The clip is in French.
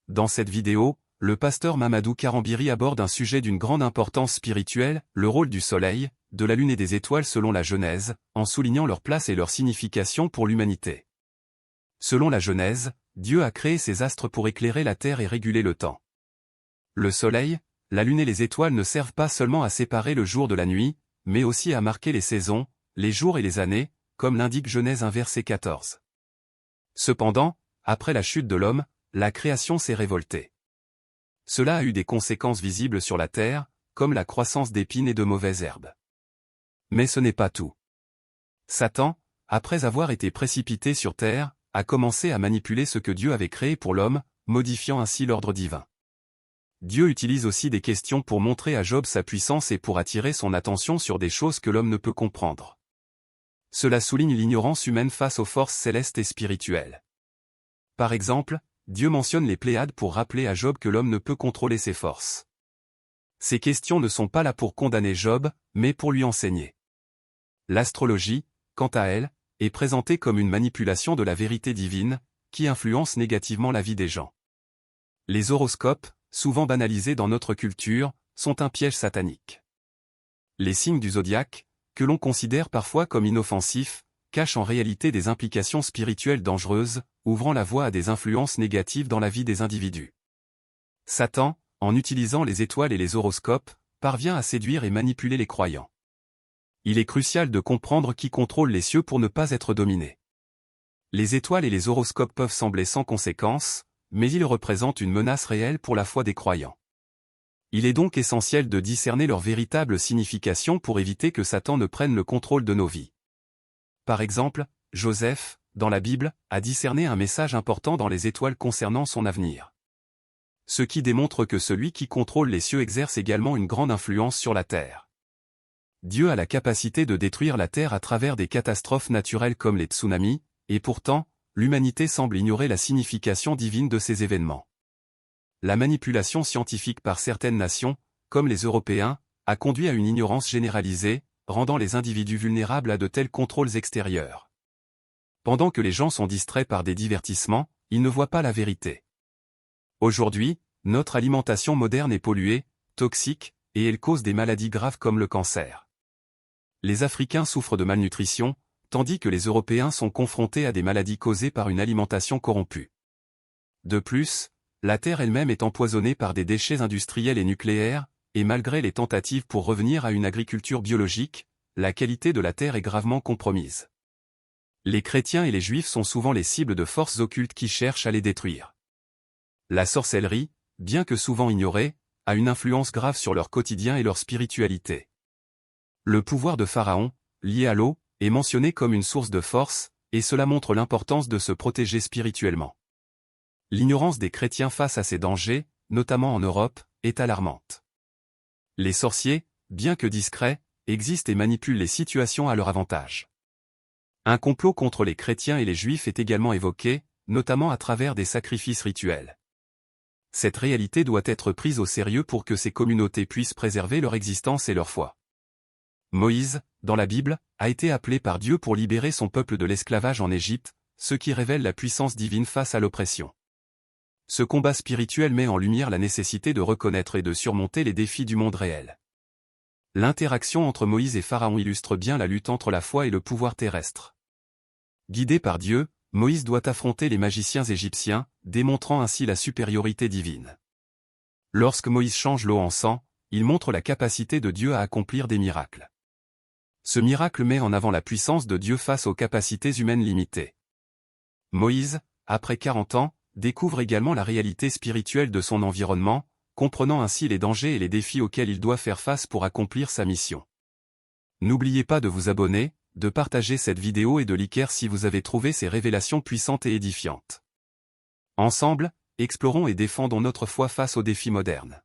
Dans cette vidéo, le pasteur Mamadou Karambiri aborde un sujet d'une grande importance spirituelle, le rôle du soleil, de la lune et des étoiles selon la Genèse, en soulignant leur place et leur signification pour l'humanité. Selon la Genèse, Dieu a créé ces astres pour éclairer la terre et réguler le temps. Le soleil, la lune et les étoiles ne servent pas seulement à séparer le jour de la nuit, mais aussi à marquer les saisons, les jours et les années, comme l'indique Genèse 1 verset 14. Cependant, après la chute de l'homme, la création s'est révoltée. Cela a eu des conséquences visibles sur la terre, comme la croissance d'épines et de mauvaises herbes. Mais ce n'est pas tout. Satan, après avoir été précipité sur terre, a commencé à manipuler ce que Dieu avait créé pour l'homme, modifiant ainsi l'ordre divin. Dieu utilise aussi des questions pour montrer à Job sa puissance et pour attirer son attention sur des choses que l'homme ne peut comprendre. Cela souligne l'ignorance humaine face aux forces célestes et spirituelles. Par exemple, Dieu mentionne les Pléiades pour rappeler à Job que l'homme ne peut contrôler ses forces. Ces questions ne sont pas là pour condamner Job, mais pour lui enseigner. L'astrologie, quant à elle, est présentée comme une manipulation de la vérité divine, qui influence négativement la vie des gens. Les horoscopes, souvent banalisés dans notre culture, sont un piège satanique. Les signes du zodiaque, que l'on considère parfois comme inoffensifs, cachent en réalité des implications spirituelles dangereuses, ouvrant la voie à des influences négatives dans la vie des individus. Satan, en utilisant les étoiles et les horoscopes, parvient à séduire et manipuler les croyants. Il est crucial de comprendre qui contrôle les cieux pour ne pas être dominé. Les étoiles et les horoscopes peuvent sembler sans conséquence, mais ils représentent une menace réelle pour la foi des croyants. Il est donc essentiel de discerner leur véritable signification pour éviter que Satan ne prenne le contrôle de nos vies. Par exemple, Joseph, dans la Bible, a discerné un message important dans les étoiles concernant son avenir. Ce qui démontre que celui qui contrôle les cieux exerce également une grande influence sur la terre. Dieu a la capacité de détruire la terre à travers des catastrophes naturelles comme les tsunamis, et pourtant, l'humanité semble ignorer la signification divine de ces événements. La manipulation scientifique par certaines nations, comme les Européens, a conduit à une ignorance généralisée, rendant les individus vulnérables à de tels contrôles extérieurs. Pendant que les gens sont distraits par des divertissements, ils ne voient pas la vérité. Aujourd'hui, notre alimentation moderne est polluée, toxique, et elle cause des maladies graves comme le cancer. Les Africains souffrent de malnutrition, tandis que les Européens sont confrontés à des maladies causées par une alimentation corrompue. De plus, la Terre elle-même est empoisonnée par des déchets industriels et nucléaires, et malgré les tentatives pour revenir à une agriculture biologique, la qualité de la terre est gravement compromise. Les chrétiens et les juifs sont souvent les cibles de forces occultes qui cherchent à les détruire. La sorcellerie, bien que souvent ignorée, a une influence grave sur leur quotidien et leur spiritualité. Le pouvoir de Pharaon, lié à l'eau, est mentionné comme une source de force, et cela montre l'importance de se protéger spirituellement. L'ignorance des chrétiens face à ces dangers, notamment en Europe, est alarmante. Les sorciers, bien que discrets, existent et manipulent les situations à leur avantage. Un complot contre les chrétiens et les juifs est également évoqué, notamment à travers des sacrifices rituels. Cette réalité doit être prise au sérieux pour que ces communautés puissent préserver leur existence et leur foi. Moïse, dans la Bible, a été appelé par Dieu pour libérer son peuple de l'esclavage en Égypte, ce qui révèle la puissance divine face à l'oppression. Ce combat spirituel met en lumière la nécessité de reconnaître et de surmonter les défis du monde réel. L'interaction entre Moïse et Pharaon illustre bien la lutte entre la foi et le pouvoir terrestre. Guidé par Dieu, Moïse doit affronter les magiciens égyptiens, démontrant ainsi la supériorité divine. Lorsque Moïse change l'eau en sang, il montre la capacité de Dieu à accomplir des miracles. Ce miracle met en avant la puissance de Dieu face aux capacités humaines limitées. Moïse, après 40 ans, découvre également la réalité spirituelle de son environnement, comprenant ainsi les dangers et les défis auxquels il doit faire face pour accomplir sa mission. N'oubliez pas de vous abonner, de partager cette vidéo et de liker si vous avez trouvé ces révélations puissantes et édifiantes. Ensemble, explorons et défendons notre foi face aux défis modernes.